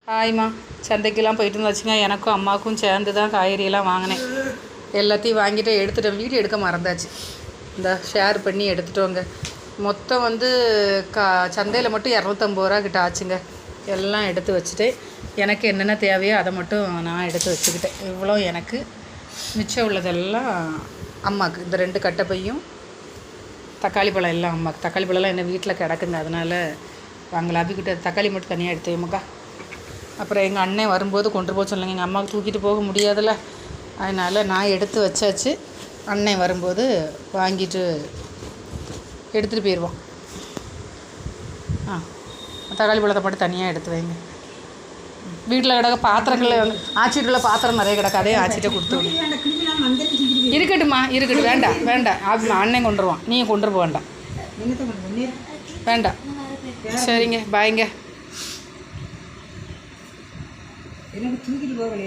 ஹாய்மா, சந்தைக்கெல்லாம் போயிட்டு வச்சுங்க. எனக்கும் அம்மாவுக்கும் சேர்ந்து தான் காய்கறியெல்லாம் வாங்கினேன். எல்லாத்தையும் வாங்கிட்டு எடுத்துட்டேன். வீடியோ எடுக்க மறந்தாச்சு. இந்த ஷேர் பண்ணி எடுத்துட்டோங்க. மொத்தம் வந்து சந்தையில் மட்டும் 250 ரூபா கிட்ட ஆச்சுங்க. எல்லாம் எடுத்து வச்சுட்டு எனக்கு என்னென்ன தேவையோ அதை மட்டும் நான் எடுத்து வச்சுக்கிட்டேன். இவ்வளோ எனக்கு, மிச்சம் உள்ளதெல்லாம் அம்மாவுக்கு. இந்த 2 கட்டைப்பையும் தக்காளி பழம் எல்லாம் அம்மாவுக்கு. தக்காளி பழம்லாம் என்ன வீட்டில் கிடக்குங்க, அதனால் வாங்கலாம். அபிக்கிட்ட தக்காளி மட்டும் தனியாக எடுத்து வைமுக்கா. அப்புறம் எங்கள் அண்ணன் வரும்போது கொண்டு போக சொல்லுங்க. எங்கள் அம்மாவுக்கு தூக்கிட்டு போக முடியாதுல்ல, அதனால் நான் எடுத்து வச்சாச்சு. அண்ணன் வரும்போது வாங்கிட்டு எடுத்துகிட்டு போயிடுவோம். தக்காளி பழத்தை மட்டும் தனியாக எடுத்து வைங்க. வீட்டில் கிடக்க பாத்திரங்கள் வந்து ஆச்சிட்டுள்ள பாத்திரம் நிறைய கிடக்கு, அதே ஆச்சிட்ட கொடுத்துருவோம். இருக்கட்டும்மா, இருக்கட்டும். வேண்டாம் வேண்டாம், அண்ணன் கொண்டுருவான், நீங்கள் கொண்டு போக வேண்டாம். வேண்டாம், சரிங்க, பாய்ங்க.